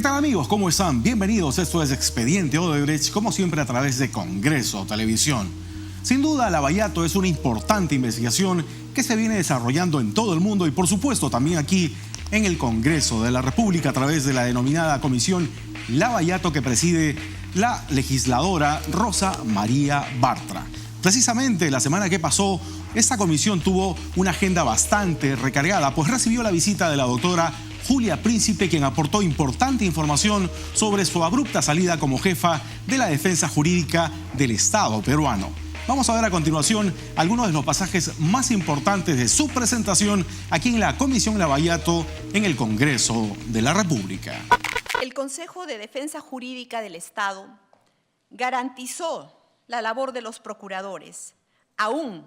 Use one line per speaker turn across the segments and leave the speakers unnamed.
¿Qué tal amigos? ¿Cómo están? Bienvenidos. Esto es Expediente Odebrecht, como siempre a través de Congreso Televisión. Sin duda, Lavallato es una importante investigación que se viene desarrollando en todo el mundo y por supuesto también aquí en el Congreso de la República a través de la denominada Comisión Lavallato que preside la legisladora Rosa María Bartra. Precisamente la semana que pasó, esta comisión tuvo una agenda bastante recargada, pues recibió la visita de la doctora Julia Príncipe, quien aportó importante información sobre su abrupta salida como jefa de la defensa jurídica del Estado peruano. Vamos a ver a continuación algunos de los pasajes más importantes de su presentación aquí en la Comisión Lavallato en el Congreso de la República.
El Consejo de Defensa Jurídica del Estado garantizó la labor de los procuradores, aun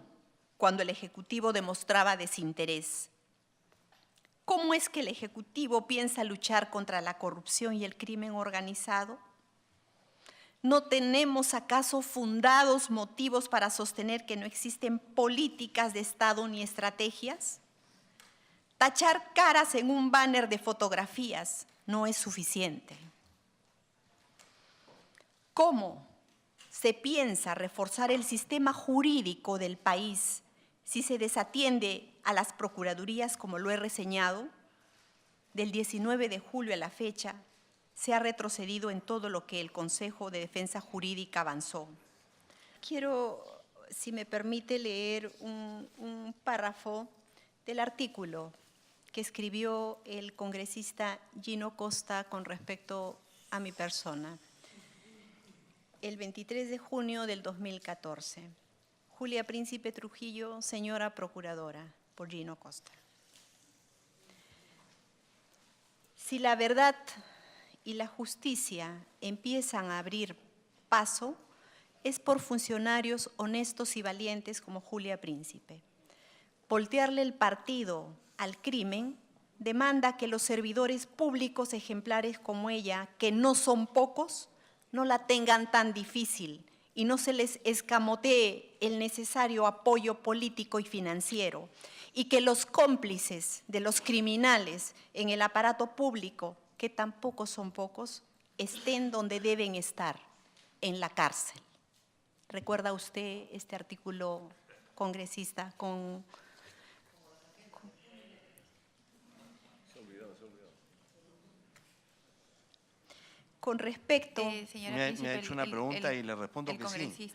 cuando el Ejecutivo demostraba desinterés. ¿Cómo es que el Ejecutivo piensa luchar contra la corrupción y el crimen organizado? ¿No tenemos acaso fundados motivos para sostener que no existen políticas de Estado ni estrategias? Tachar caras en un banner de fotografías no es suficiente. ¿Cómo se piensa reforzar el sistema jurídico del país si se desatiende a las procuradurías, como lo he reseñado? Del 19 de julio a la fecha, se ha retrocedido en todo lo que el Consejo de Defensa Jurídica avanzó. Quiero, si me permite, leer un párrafo del artículo que escribió el congresista Gino Costa con respecto a mi persona. El 23 de junio del 2014. Julia Príncipe Trujillo, señora procuradora, por Gino Costa. Si la verdad y la justicia empiezan a abrir paso, es por funcionarios honestos y valientes como Julia Príncipe. Voltearle el partido al crimen demanda que los servidores públicos ejemplares como ella, que no son pocos, no la tengan tan difícil y no se les escamotee el necesario apoyo político y financiero, y que los cómplices de los criminales en el aparato público, que tampoco son pocos, estén donde deben estar, en la cárcel. ¿Recuerda usted este artículo, congresista, con respecto…
Me ha hecho una pregunta y le respondo que sí.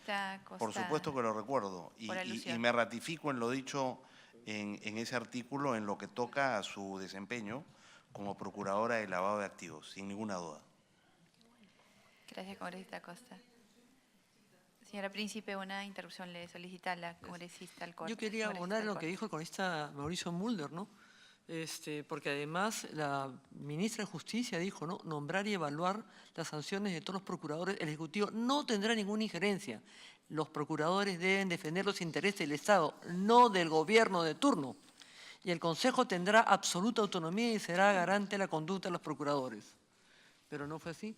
Por supuesto que lo recuerdo y me ratifico en lo dicho en ese artículo en lo que toca a su desempeño como procuradora de lavado de activos, sin ninguna duda.
Gracias, congresista Costa. Señora Príncipe, una interrupción le solicita a la congresista Alcorta.
Yo quería abonar lo que dijo el congresista Mauricio Mulder, ¿no? Porque además la ministra de Justicia dijo, ¿no?, nombrar y evaluar las sanciones de todos los procuradores. El Ejecutivo no tendrá ninguna injerencia. Los procuradores deben defender los intereses del Estado, no del gobierno de turno. Y el Consejo tendrá absoluta autonomía y será garante de la conducta de los procuradores. Pero no fue así.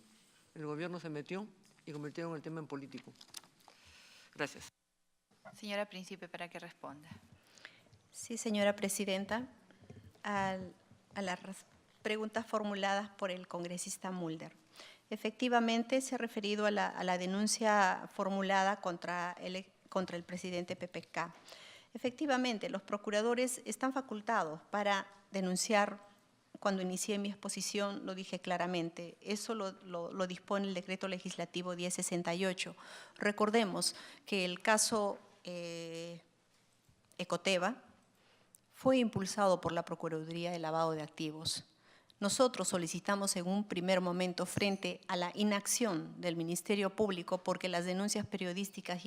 El gobierno se metió y convirtieron el tema en político. Gracias.
Señora Príncipe, para que responda.
Sí, señora presidenta. A las preguntas formuladas por el congresista Mulder. Efectivamente, se ha referido a la denuncia formulada contra el presidente PPK. Efectivamente, los procuradores están facultados para denunciar. Cuando inicié mi exposición lo dije claramente, eso lo dispone el decreto legislativo 1068. Recordemos que el caso Ecoteva fue impulsado por la Procuraduría de Lavado de Activos. Nosotros solicitamos en un primer momento, frente a la inacción del Ministerio Público, porque las denuncias periodísticas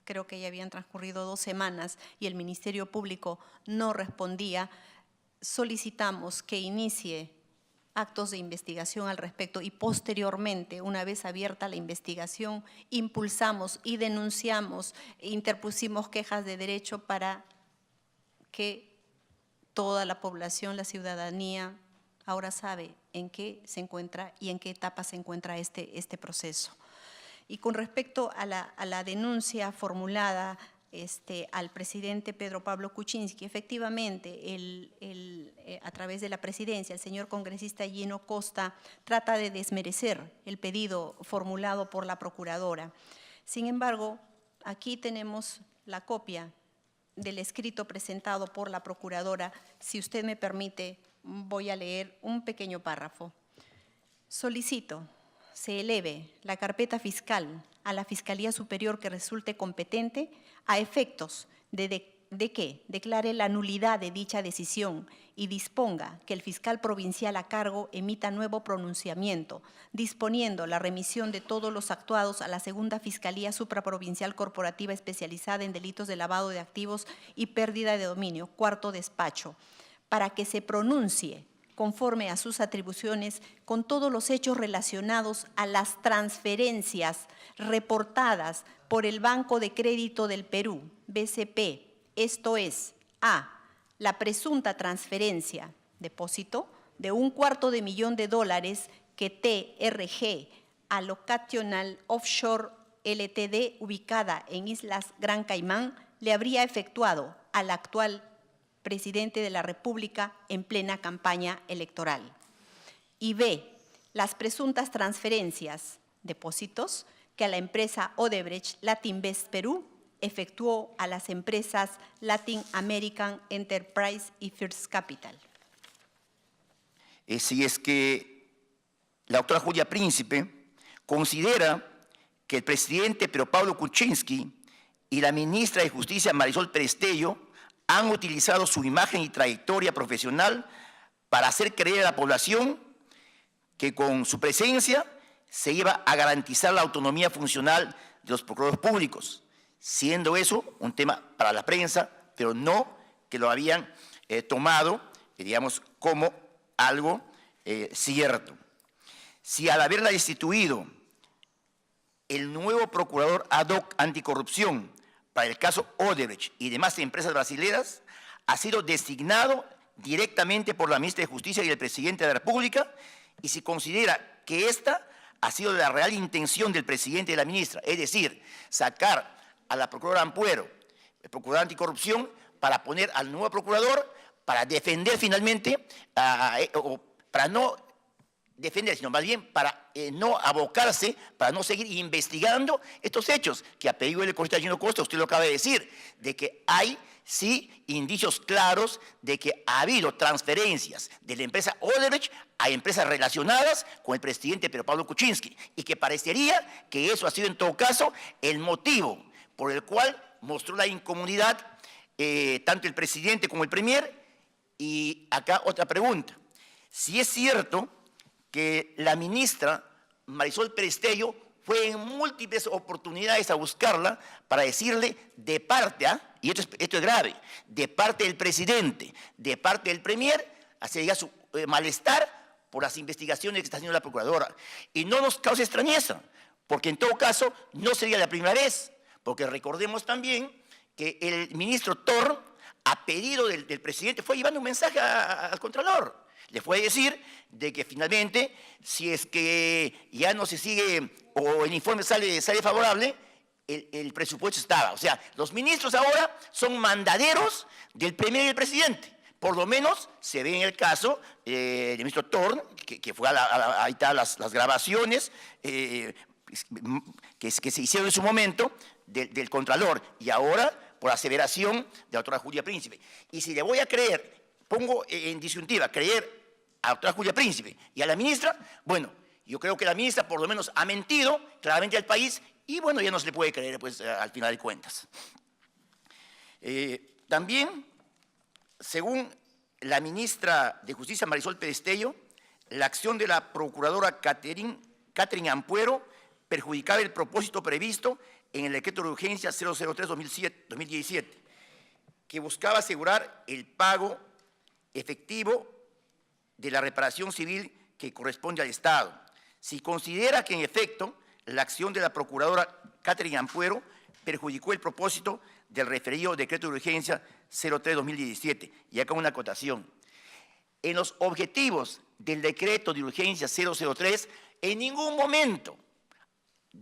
creo que ya habían transcurrido 2 semanas y el Ministerio Público no respondía, solicitamos que inicie actos de investigación al respecto y posteriormente, una vez abierta la investigación, impulsamos y denunciamos, interpusimos quejas de derecho para que toda la población, la ciudadanía, ahora sabe en qué se encuentra y en qué etapa se encuentra este proceso. Y con respecto a la denuncia formulada al presidente Pedro Pablo Kuczynski. Efectivamente, a través de la presidencia, el señor congresista Gino Costa trata de desmerecer el pedido formulado por la procuradora. Sin embargo, aquí tenemos la copia del escrito presentado por la procuradora. Si usted me permite, voy a leer un pequeño párrafo. Solicito se eleve la carpeta fiscal a la Fiscalía Superior que resulte competente a efectos de que declare la nulidad de dicha decisión y disponga que el fiscal provincial a cargo emita nuevo pronunciamiento, disponiendo la remisión de todos los actuados a la segunda Fiscalía Supraprovincial Corporativa especializada en delitos de lavado de activos y pérdida de dominio, cuarto despacho, para que se pronuncie conforme a sus atribuciones con todos los hechos relacionados a las transferencias reportadas por el Banco de Crédito del Perú, BCP, esto es, a la presunta transferencia, depósito, de $250,000 que TRG Allocational Offshore Ltd, ubicada en Islas Gran Caimán, le habría efectuado al actual presidente de la República en plena campaña electoral. Y B, las presuntas transferencias, depósitos, que a la empresa Odebrecht Latinvest Perú efectuó a las empresas Latin American Enterprise y First Capital.
Si es que la doctora Julia Príncipe considera que el presidente Pedro Pablo Kuczynski y la ministra de Justicia Marisol Perestello han utilizado su imagen y trayectoria profesional para hacer creer a la población que con su presencia se iba a garantizar la autonomía funcional de los procuradores públicos, siendo eso un tema para la prensa, pero no que lo habían tomado, digamos, como algo cierto. Si al haberla destituido el nuevo procurador ad hoc anticorrupción para el caso Odebrecht y demás empresas brasileras ha sido designado directamente por la ministra de Justicia y el presidente de la República, y si considera que esta ha sido la real intención del presidente y de la ministra, es decir, sacar a la procuradora Ampuero, el procurador anticorrupción, para poner al nuevo procurador, para defender finalmente, o para no defender, sino más bien para no abocarse, para no seguir investigando estos hechos, que a pedido del congresista Gino Costa, usted lo acaba de decir, de que hay, sí, indicios claros de que ha habido transferencias de la empresa Odebrecht a empresas relacionadas con el presidente Pedro Pablo Kuczynski, y que parecería que eso ha sido en todo caso el motivo por el cual mostró la incomunidad tanto el presidente como el premier. Y acá otra pregunta: si es cierto que la ministra Marisol Perestello fue en múltiples oportunidades a buscarla para decirle de parte, y esto es grave, de parte del presidente, de parte del premier, hacia llegar su malestar por las investigaciones que está haciendo la procuradora. Y no nos causa extrañeza, porque en todo caso no sería la primera vez, porque recordemos también que el ministro Thorn, a pedido del presidente, fue llevando un mensaje al Contralor. Le fue a decir de que finalmente, si es que ya no se sigue o el informe sale favorable, el presupuesto estaba. O sea, los ministros ahora son mandaderos del premier y del presidente. Por lo menos se ve en el caso del ministro Thorn, que fue ahí están las grabaciones que se hicieron en su momento del Contralor, y ahora por aseveración de la doctora Julia Príncipe. Y si le voy a creer, pongo en disyuntiva, creer a la doctora Julia Príncipe y a la ministra, bueno, yo creo que la ministra por lo menos ha mentido claramente al país, y bueno, ya no se le puede creer pues al final de cuentas. También, según la ministra de Justicia Marisol Perestello, la acción de la procuradora Catherine Ampuero perjudicaba el propósito previsto en el decreto de urgencia 003-2017, que buscaba asegurar el pago efectivo de la reparación civil que corresponde al Estado. Si considera que en efecto la acción de la procuradora Catherine Ampuero perjudicó el propósito del referido decreto de urgencia 03-2017, y acá una acotación: en los objetivos del decreto de urgencia 003, en ningún momento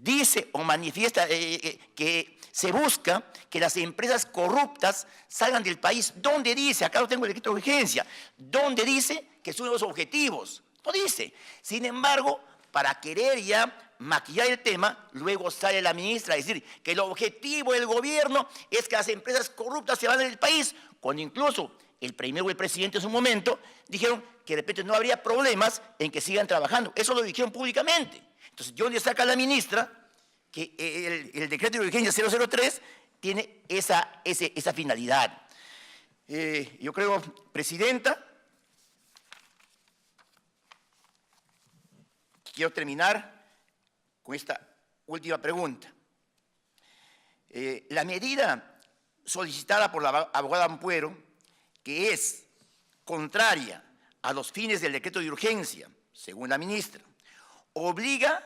dice o manifiesta que se busca que las empresas corruptas salgan del país. ¿Dónde dice? Acá lo tengo el decreto de urgencia. ¿Dónde dice que son los objetivos? No dice. Sin embargo, para querer ya maquillar el tema, luego sale la ministra a decir que el objetivo del gobierno es que las empresas corruptas se vayan del país, cuando incluso el primero o el presidente en su momento dijeron que de repente no habría problemas en que sigan trabajando. Eso lo dijeron públicamente. Entonces, ¿de dónde saca la ministra que el decreto de urgencia 003 tiene esa finalidad? Yo creo, Presidenta, quiero terminar con esta última pregunta. La medida solicitada por la abogada Ampuero, que es contraria a los fines del decreto de urgencia, según la ministra, obliga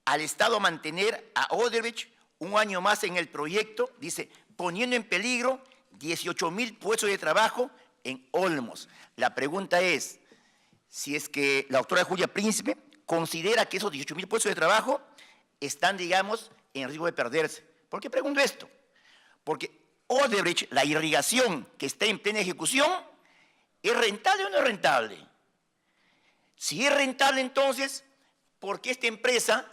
al Estado a mantener a Odebrecht un año más en el proyecto, dice, poniendo en peligro 18,000 puestos de trabajo en Olmos. La pregunta es, si es que la doctora Julia Príncipe considera que esos 18,000 puestos de trabajo están, digamos, en riesgo de perderse. ¿Por qué pregunto esto? Porque Odebrecht, la irrigación que está en plena ejecución, ¿es rentable o no es rentable? Si es rentable, entonces, ¿por qué esta empresa,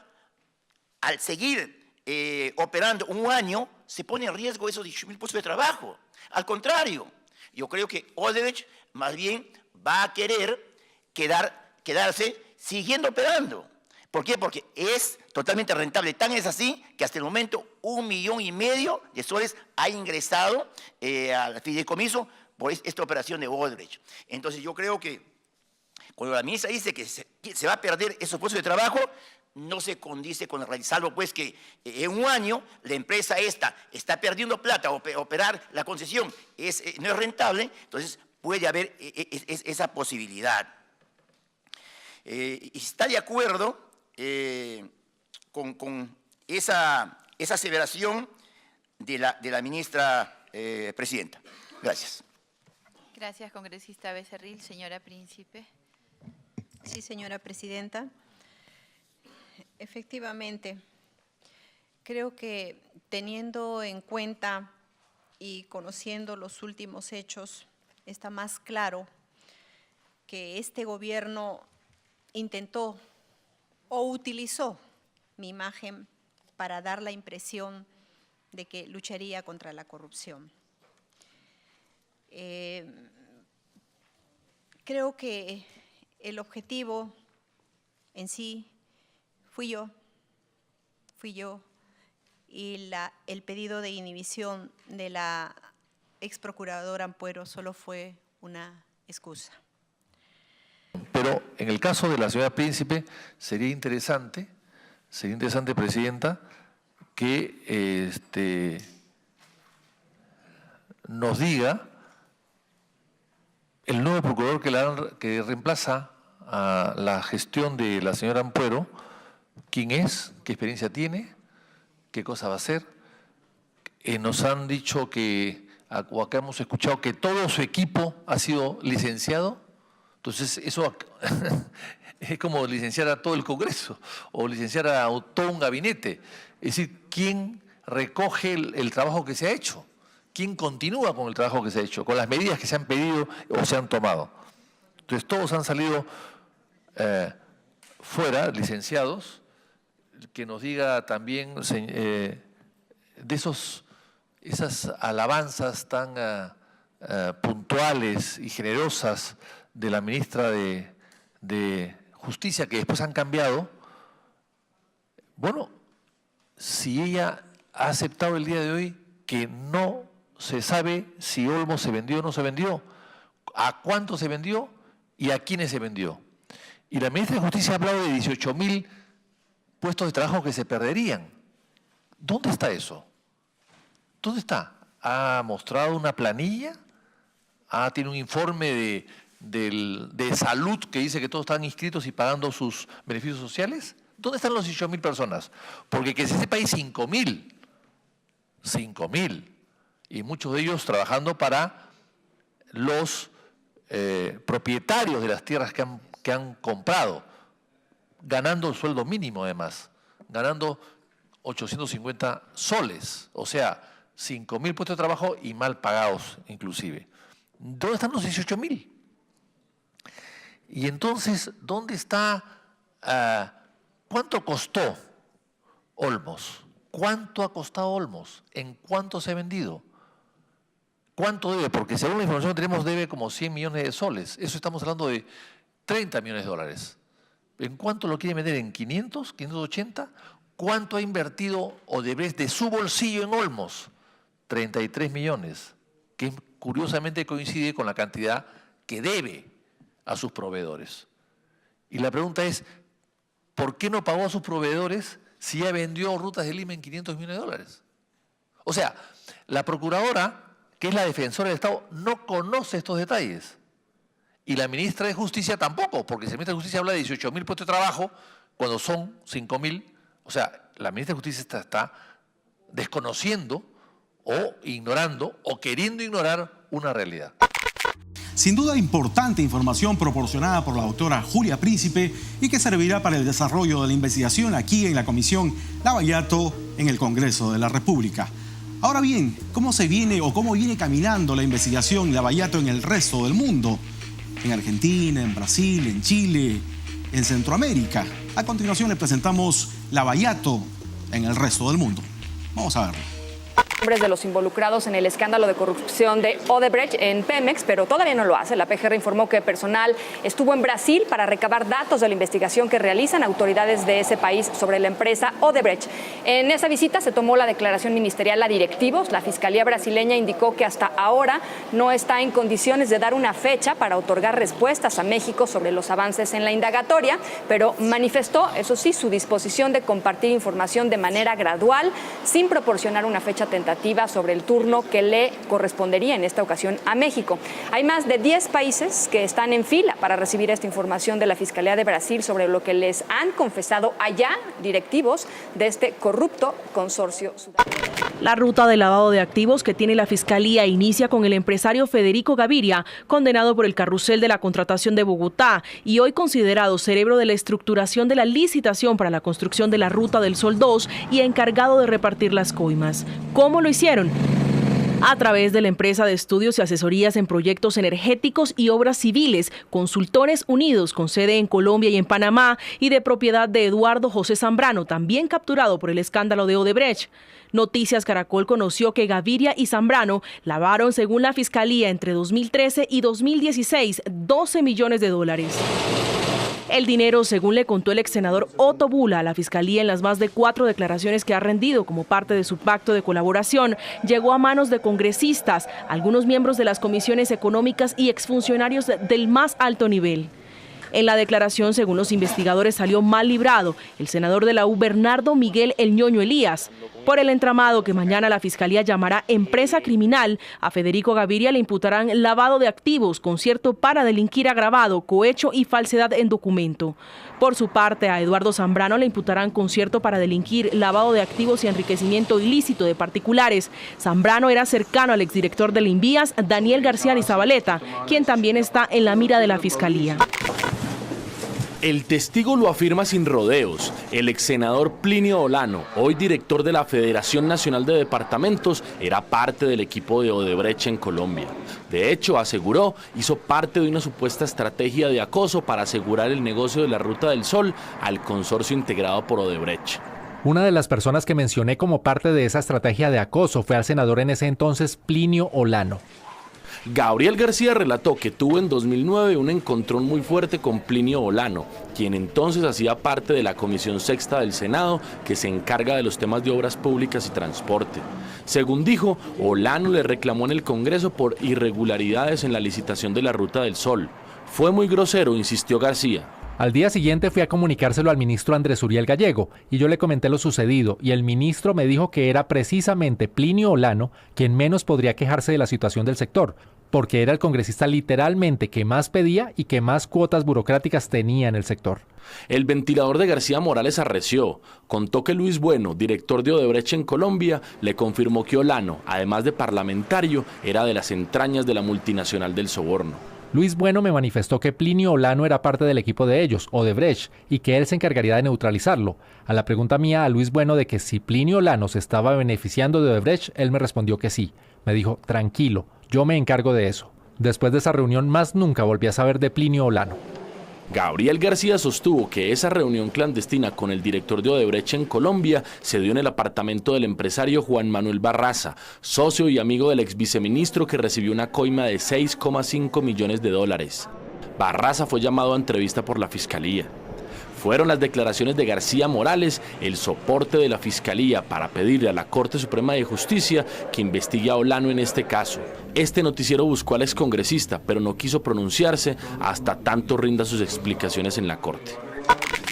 al seguir operando un año, se pone en riesgo esos 18,000 puestos de trabajo? Al contrario, yo creo que Odebrecht más bien va a querer quedarse siguiendo operando. ¿Por qué? Porque es totalmente rentable. Tan es así que hasta el momento 1,5 millones de soles ha ingresado al fideicomiso por esta operación de Odebrecht. Entonces yo creo que cuando la ministra dice que se va a perder esos puestos de trabajo, no se condice con el real, salvo pues que en un año la empresa esta está perdiendo plata, operar la concesión no es rentable, entonces puede haber esa posibilidad. Y está de acuerdo con esa aseveración de la ministra presidenta. Gracias.
Gracias, congresista Becerril. Señora Príncipe.
Sí, señora presidenta. Efectivamente, creo que teniendo en cuenta y conociendo los últimos hechos, está más claro que este gobierno intentó o utilizó mi imagen para dar la impresión de que lucharía contra la corrupción. Creo que el objetivo en sí fui yo y el pedido de inhibición de la ex procuradora Ampuero solo fue una excusa.
Pero en el caso de la señora Príncipe sería interesante, Presidenta, que nos diga el nuevo procurador que reemplaza a la gestión de la señora Ampuero, quién es, qué experiencia tiene, qué cosa va a hacer. Nos han dicho o acá hemos escuchado que todo su equipo ha sido licenciado. Entonces, eso es como licenciar a todo el Congreso o licenciar a todo un gabinete. Es decir, ¿quién recoge el trabajo que se ha hecho? ¿Quién continúa con el trabajo que se ha hecho? Con las medidas que se han pedido o se han tomado. Entonces, todos han salido fuera, licenciados. Que nos diga también de esas alabanzas tan puntuales y generosas de la ministra de Justicia, que después han cambiado. Bueno, si ella ha aceptado el día de hoy que no se sabe si Olmos se vendió o no se vendió, a cuánto se vendió y a quiénes se vendió. Y la ministra de Justicia ha hablado de 18,000 puestos de trabajo que se perderían. ¿Dónde está eso? ¿Dónde está? ¿Ha mostrado una planilla? ¿Tiene un informe de salud que dice que todos están inscritos y pagando sus beneficios sociales? ¿Dónde están los 18,000 personas? Porque que se sepa hay 5,000. 5,000. Y muchos de ellos trabajando para los propietarios de las tierras que han comprado, ganando el sueldo mínimo además. ganando 850 soles, o sea, 5.000 puestos de trabajo y mal pagados inclusive. ¿Dónde están los 18.000? Y entonces, ¿dónde está? ¿Cuánto costó Olmos? ¿Cuánto ha costado Olmos? ¿En cuánto se ha vendido? ¿Cuánto debe? Porque según la información que tenemos debe como 100 millones de soles. Eso estamos hablando de 30 millones de dólares. ¿En cuánto lo quiere vender? ¿En 500? ¿580? ¿Cuánto ha invertido Odebrecht de su bolsillo en Olmos? 33 millones, que curiosamente coincide con la cantidad que debe a sus proveedores. Y la pregunta es, ¿por qué no pagó a sus proveedores si ya vendió Rutas de Lima en 500 millones de dólares? O sea, la procuradora, que es la defensora del Estado, no conoce estos detalles. Y la ministra de Justicia tampoco, porque si la ministra de Justicia habla de 18.000 puestos de trabajo, cuando son 5.000, o sea, la ministra de Justicia está desconociendo o ignorando o queriendo ignorar una realidad.
Sin duda, importante información proporcionada por la doctora Julia Príncipe y que servirá para el desarrollo de la investigación aquí en la Comisión Lavallato en el Congreso de la República. Ahora bien, ¿cómo viene caminando la investigación Lavallato en el resto del mundo? En Argentina, en Brasil, en Chile, en Centroamérica. A continuación le presentamos Lavallato en el resto del mundo. Vamos a verlo.
Nombres de los involucrados en el escándalo de corrupción de Odebrecht en Pemex, pero todavía no lo hace. La PGR informó que personal estuvo en Brasil para recabar datos de la investigación que realizan autoridades de ese país sobre la empresa Odebrecht. En esa visita se tomó la declaración ministerial a directivos. La Fiscalía brasileña indicó que hasta ahora no está en condiciones de dar una fecha para otorgar respuestas a México sobre los avances en la indagatoria, pero manifestó, eso sí, su disposición de compartir información de manera gradual, sin proporcionar una fecha tentativa sobre el turno que le correspondería en esta ocasión a México. Hay más de 10 países que están en fila para recibir esta información de la Fiscalía de Brasil sobre lo que les han confesado allá directivos de este corrupto consorcio sudamericano.
La ruta de lavado de activos que tiene la Fiscalía inicia con el empresario Federico Gaviria, condenado por el carrusel de la contratación de Bogotá y hoy considerado cerebro de la estructuración de la licitación para la construcción de la Ruta del Sol 2 y encargado de repartir las coimas. ¿Cómo lo hicieron? A través de la empresa de estudios y asesorías en proyectos energéticos y obras civiles, Consultores Unidos, con sede en Colombia y en Panamá, y de propiedad de Eduardo José Zambrano, también capturado por el escándalo de Odebrecht. Noticias Caracol conoció que Gaviria y Zambrano lavaron, según la Fiscalía, entre 2013 y 2016, 12 millones de dólares. El dinero, según le contó el ex senador Otto Bula a la Fiscalía en las más de 4 declaraciones que ha rendido como parte de su pacto de colaboración, llegó a manos de congresistas, algunos miembros de las comisiones económicas y exfuncionarios del más alto nivel. En la declaración, según los investigadores, salió mal librado el senador de la U, Bernardo Miguel El Ñoño Elías. Por el entramado que mañana la Fiscalía llamará empresa criminal, a Federico Gaviria le imputarán lavado de activos, concierto para delinquir agravado, cohecho y falsedad en documento. Por su parte, a Eduardo Zambrano le imputarán concierto para delinquir, lavado de activos y enriquecimiento ilícito de particulares. Zambrano era cercano al exdirector del Invías, Daniel García Arizabaleta, quien también está en la mira de la Fiscalía.
El testigo lo afirma sin rodeos. El ex senador Plinio Olano, hoy director de la Federación Nacional de Departamentos, era parte del equipo de Odebrecht en Colombia. De hecho, aseguró, hizo parte de una supuesta estrategia de acoso para asegurar el negocio de la Ruta del Sol al consorcio integrado por Odebrecht.
Una de las personas que mencioné como parte de esa estrategia de acoso fue al senador en ese entonces, Plinio Olano.
Gabriel García relató que tuvo en 2009 un encontrón muy fuerte con Plinio Olano, quien entonces hacía parte de la Comisión Sexta del Senado que se encarga de los temas de obras públicas y transporte. Según dijo, Olano le reclamó en el Congreso por irregularidades en la licitación de la Ruta del Sol. Fue muy grosero, insistió García.
Al día siguiente fui a comunicárselo al ministro Andrés Uriel Gallego y yo le comenté lo sucedido y el ministro me dijo que era precisamente Plinio Olano quien menos podría quejarse de la situación del sector, porque era el congresista literalmente que más pedía y que más cuotas burocráticas tenía en el sector.
El ventilador de García Morales arreció. Contó que Luis Bueno, director de Odebrecht en Colombia, le confirmó que Olano, además de parlamentario, era de las entrañas de la multinacional del soborno.
Luis Bueno me manifestó que Plinio Olano era parte del equipo de ellos, Odebrecht, y que él se encargaría de neutralizarlo. A la pregunta mía a Luis Bueno de que si Plinio Olano se estaba beneficiando de Odebrecht, él me respondió que sí. Me dijo, tranquilo, yo me encargo de eso. Después de esa reunión, más nunca volví a saber de Plinio Olano.
Gabriel García sostuvo que esa reunión clandestina con el director de Odebrecht en Colombia se dio en el apartamento del empresario Juan Manuel Barraza, socio y amigo del ex viceministro que recibió una coima de 6,5 millones de dólares. Barraza fue llamado a entrevista por la Fiscalía. Fueron las declaraciones de García Morales el soporte de la Fiscalía para pedirle a la Corte Suprema de Justicia que investigue a Olano en este caso. Este noticiero buscó al excongresista, pero no quiso pronunciarse hasta tanto rinda sus explicaciones en la Corte.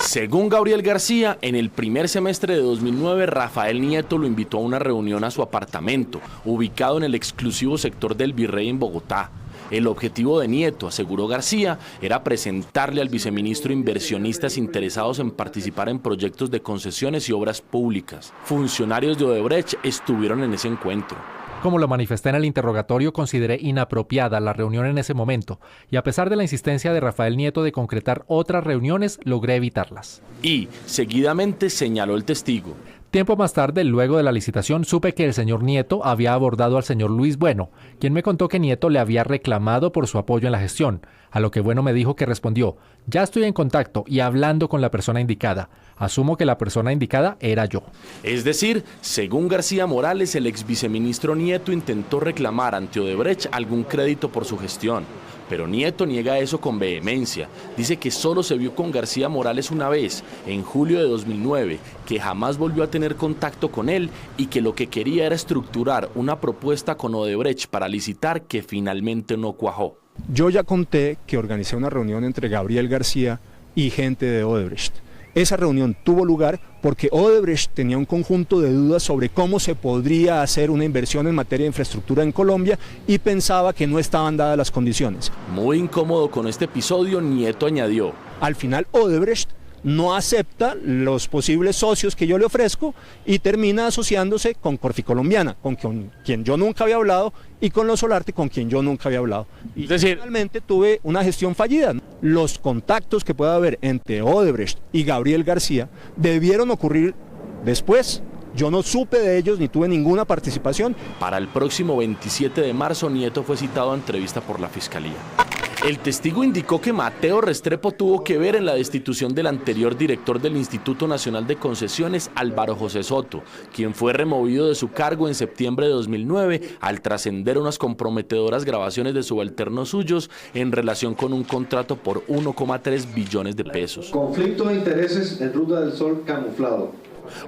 Según Gabriel García, en el primer semestre de 2009, Rafael Nieto lo invitó a una reunión a su apartamento, ubicado en el exclusivo sector del Virrey en Bogotá. El objetivo de Nieto, aseguró García, era presentarle al viceministro inversionistas interesados en participar en proyectos de concesiones y obras públicas. Funcionarios de Odebrecht estuvieron en ese encuentro.
Como lo manifesté en el interrogatorio, consideré inapropiada la reunión en ese momento y a pesar de la insistencia de Rafael Nieto de concretar otras reuniones, logré evitarlas.
Y, seguidamente, señaló el testigo.
Tiempo más tarde, luego de la licitación, supe que el señor Nieto había abordado al señor Luis Bueno, quien me contó que Nieto le había reclamado por su apoyo en la gestión, a lo que Bueno me dijo que respondió, ya estoy en contacto y hablando con la persona indicada. Asumo que la persona indicada era yo.
Es decir, según García Morales, el ex viceministro Nieto intentó reclamar ante Odebrecht algún crédito por su gestión. Pero Nieto niega eso con vehemencia. Dice que solo se vio con García Morales una vez, en julio de 2009, que jamás volvió a tener contacto con él y que lo que quería era estructurar una propuesta con Odebrecht para licitar que finalmente no cuajó.
Yo ya conté que organicé una reunión entre Gabriel García y gente de Odebrecht. Esa reunión tuvo lugar porque Odebrecht tenía un conjunto de dudas sobre cómo se podría hacer una inversión en materia de infraestructura en Colombia y pensaba que no estaban dadas las condiciones.
Muy incómodo con este episodio, Nieto añadió.
Al final Odebrecht no acepta los posibles socios que yo le ofrezco y termina asociándose con Corficolombiana, con quien yo nunca había hablado, y con Los Solarte, con quien yo nunca había hablado. Y
es decir,
finalmente tuve una gestión fallida. Los contactos que pueda haber entre Odebrecht y Gabriel García debieron ocurrir después. Yo no supe de ellos ni tuve ninguna participación.
Para el próximo 27 de marzo, Nieto fue citado a entrevista por la Fiscalía. El testigo indicó que Mateo Restrepo tuvo que ver en la destitución del anterior director del Instituto Nacional de Concesiones, Álvaro José Soto, quien fue removido de su cargo en septiembre de 2009 al trascender unas comprometedoras grabaciones de subalternos suyos en relación con un contrato por 1,3 billones de pesos.
Conflicto de intereses en Ruta del Sol camuflado.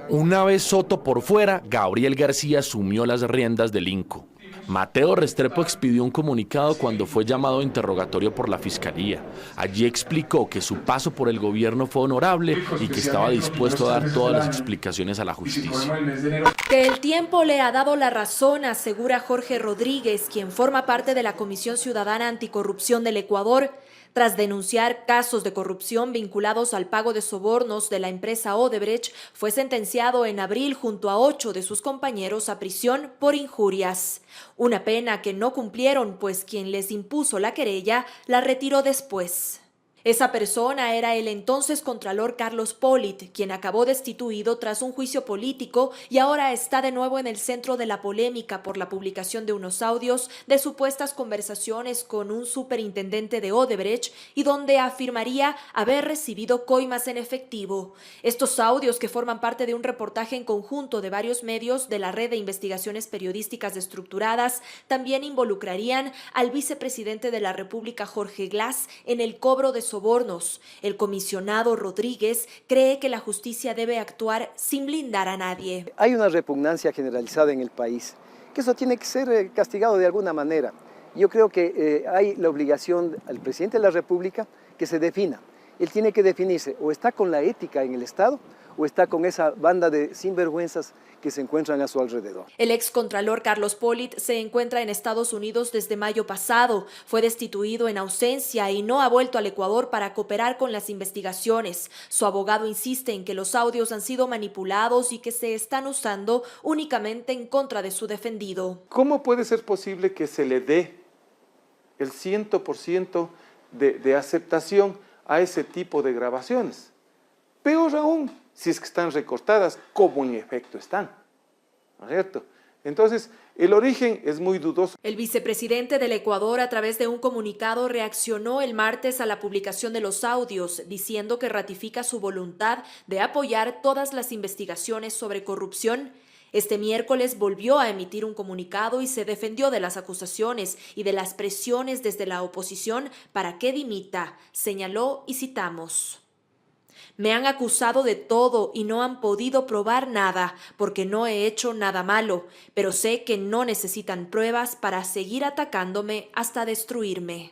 Una vez Soto por fuera, Gabriel García asumió las riendas del INCO. Mateo Restrepo expidió un comunicado cuando fue llamado a interrogatorio por la Fiscalía. Allí explicó que su paso por el gobierno fue honorable y que estaba dispuesto a dar todas las explicaciones a la justicia.
Que el tiempo le ha dado la razón, asegura Jorge Rodríguez, quien forma parte de la Comisión Ciudadana Anticorrupción del Ecuador, tras denunciar casos de corrupción vinculados al pago de sobornos de la empresa Odebrecht, fue sentenciado en abril junto a 8 de sus compañeros a prisión por injurias. Una pena que no cumplieron, pues quien les impuso la querella la retiró después. Esa persona era el entonces contralor Carlos Polit, quien acabó destituido tras un juicio político y ahora está de nuevo en el centro de la polémica por la publicación de unos audios de supuestas conversaciones con un superintendente de Odebrecht y donde afirmaría haber recibido coimas en efectivo. Estos audios, que forman parte de un reportaje en conjunto de varios medios de la red de investigaciones periodísticas estructuradas, también involucrarían al vicepresidente de la República, Jorge Glass, en el cobro de sobornos. El comisionado Rodríguez cree que la justicia debe actuar sin blindar a nadie.
Hay una repugnancia generalizada en el país, que eso tiene que ser castigado de alguna manera. Yo creo que hay la obligación al presidente de la República que se defina. Él tiene que definirse, o está con la ética en el Estado, o está con esa banda de sinvergüenzas que se encuentran a su alrededor.
El excontralor Carlos Polit se encuentra en Estados Unidos desde mayo pasado. Fue destituido en ausencia y no ha vuelto al Ecuador para cooperar con las investigaciones. Su abogado insiste en que los audios han sido manipulados y que se están usando únicamente en contra de su defendido.
¿Cómo puede ser posible que se le dé el 100% de aceptación a ese tipo de grabaciones. Peor aún, si es que están recortadas, como en efecto están, ¿no es cierto? Entonces, el origen es muy dudoso.
El vicepresidente del Ecuador, a través de un comunicado, reaccionó el martes a la publicación de los audios, diciendo que ratifica su voluntad de apoyar todas las investigaciones sobre corrupción. Este miércoles volvió a emitir un comunicado y se defendió de las acusaciones y de las presiones desde la oposición para que dimita. Señaló, y citamos: "Me han acusado de todo y no han podido probar nada, porque no he hecho nada malo, pero sé que no necesitan pruebas para seguir atacándome hasta destruirme".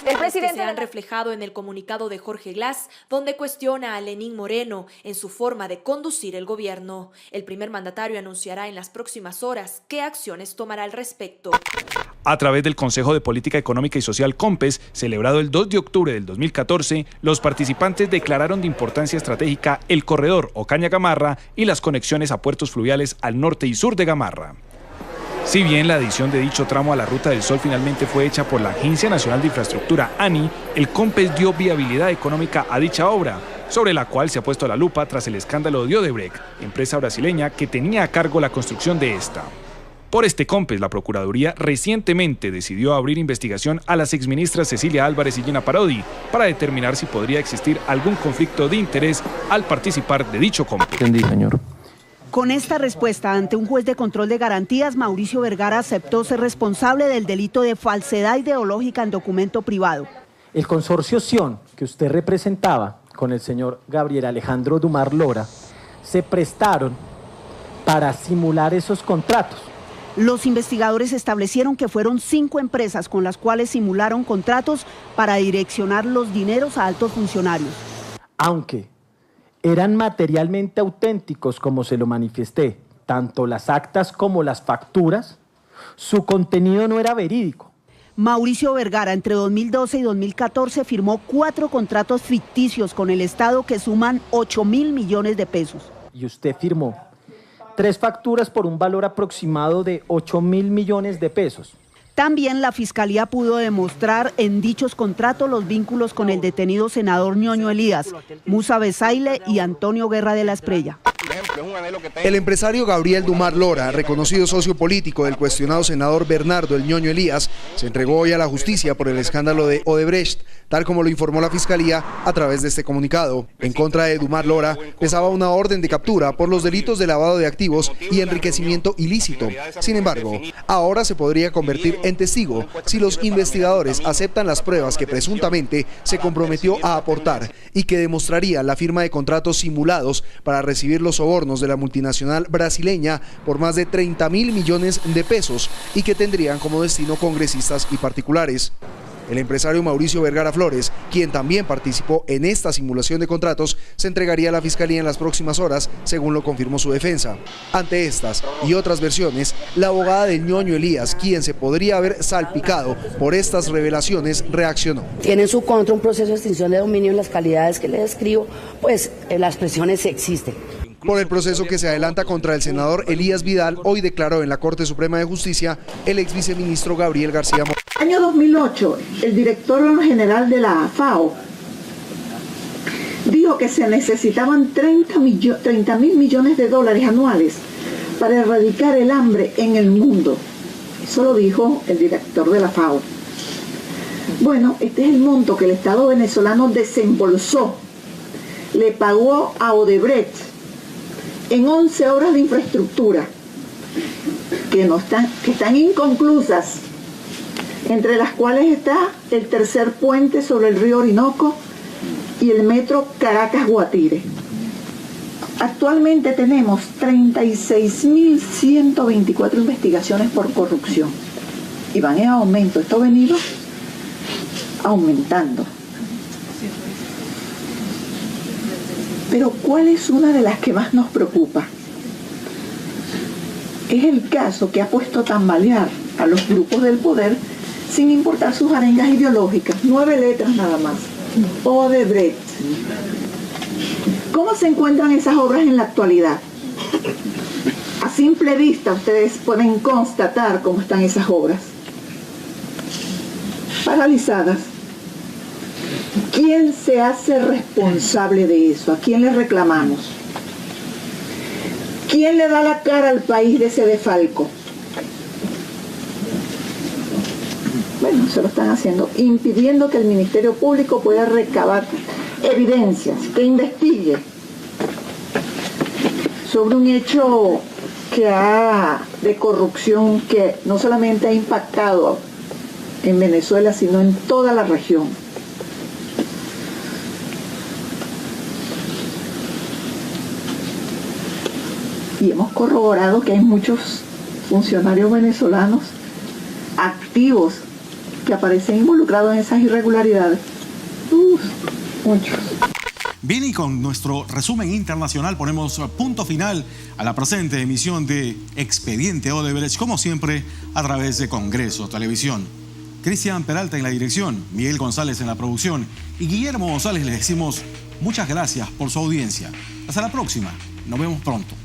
El presidente se han reflejado en el comunicado de Jorge Glass, donde cuestiona a Lenín Moreno en su forma de conducir el gobierno. El primer mandatario anunciará en las próximas horas qué acciones tomará al respecto.
A través del Consejo de Política Económica y Social COMPES, celebrado el 2 de octubre del 2014, los participantes declararon de importancia estratégica el corredor Ocaña-Gamarra y las conexiones a puertos fluviales al norte y sur de Gamarra. Si bien la adición de dicho tramo a la Ruta del Sol finalmente fue hecha por la Agencia Nacional de Infraestructura, ANI, el COMPES dio viabilidad económica a dicha obra, sobre la cual se ha puesto la lupa tras el escándalo de Odebrecht, empresa brasileña que tenía a cargo la construcción de esta. Por este COMPES, la Procuraduría recientemente decidió abrir investigación a las exministras Cecilia Álvarez y Gina Parodi para determinar si podría existir algún conflicto de interés al participar de dicho COMPES.
Entendí, señor. Con esta respuesta ante un juez de control de garantías, Mauricio Vergara aceptó ser responsable del delito de falsedad ideológica en documento privado.
El consorcio Sion, que usted representaba con el señor Gabriel Alejandro Dumar Lora, se prestaron para simular esos contratos.
Los investigadores establecieron que fueron 5 empresas con las cuales simularon contratos para direccionar los dineros a altos funcionarios.
Aunque eran materialmente auténticos, como se lo manifesté, tanto las actas como las facturas, su contenido no era verídico.
Mauricio Vergara entre 2012 y 2014 firmó 4 contratos ficticios con el Estado que suman 8.000 millones de pesos.
Y usted firmó 3 facturas por un valor aproximado de 8.000 millones de pesos.
También la Fiscalía pudo demostrar en dichos contratos los vínculos con el detenido senador Ñoño Elías, Musa Besaile y Antonio Guerra de la Espriella.
El empresario Gabriel Dumar Lora, reconocido socio político del cuestionado senador Bernardo El Ñoño Elías, se entregó hoy a la justicia por el escándalo de Odebrecht, tal como lo informó la Fiscalía a través de este comunicado. En contra de Dumar Lora pesaba una orden de captura por los delitos de lavado de activos y enriquecimiento ilícito. Sin embargo, ahora se podría convertir en testigo si los investigadores aceptan las pruebas que presuntamente se comprometió a aportar y que demostrarían la firma de contratos simulados para recibir los sobornos de la multinacional brasileña por más de 30.000 millones de pesos y que tendrían como destino congresistas y particulares. El empresario Mauricio Vergara Flores, quien también participó en esta simulación de contratos, se entregaría a la Fiscalía en las próximas horas, según lo confirmó su defensa. Ante estas y otras versiones, la abogada del Ñoño Elías, quien se podría haber salpicado por estas revelaciones, reaccionó.
Tiene en su contra un proceso de extinción de dominio en las calidades que le describo, pues las presiones existen.
Por el proceso que se adelanta contra el senador Elías Vidal, hoy declaró en la Corte Suprema de Justicia el ex viceministro Gabriel García Moreno.
Año 2008, el director general de la FAO dijo que se necesitaban 30.000 millones de dólares anuales para erradicar el hambre en el mundo. Eso lo dijo el director de la FAO. Bueno, este es el monto que el Estado venezolano desembolsó, le pagó a Odebrecht en 11 obras de infraestructura que están inconclusas, entre las cuales está el tercer puente sobre el río Orinoco y el metro Caracas-Guatire. Actualmente tenemos 36.124 investigaciones por corrupción y van en aumento. Esto ha venido aumentando. Pero ¿cuál es una de las que más nos preocupa? Es el caso que ha puesto a tambalear a los grupos del poder sin importar sus arengas ideológicas. 9 letras nada más. Odebrecht. ¿Cómo se encuentran esas obras en la actualidad? A simple vista ustedes pueden constatar cómo están esas obras. paralizadas, ¿quién se hace responsable de eso? ¿A quién le reclamamos? ¿Quién le da la cara al país de ese desfalco? Bueno, se lo están haciendo, impidiendo que el Ministerio Público pueda recabar evidencias, que investigue sobre un hecho de corrupción que no solamente ha impactado en Venezuela, sino en toda la región. Y hemos corroborado que hay muchos funcionarios venezolanos activos que aparecen involucrados en esas irregularidades. Muchos.
Bien, y con nuestro resumen internacional ponemos punto final a la presente emisión de Expediente Odebrecht, como siempre, a través de Congreso Televisión. Cristian Peralta en la dirección, Miguel González en la producción y Guillermo González les decimos muchas gracias por su audiencia. Hasta la próxima. Nos vemos pronto.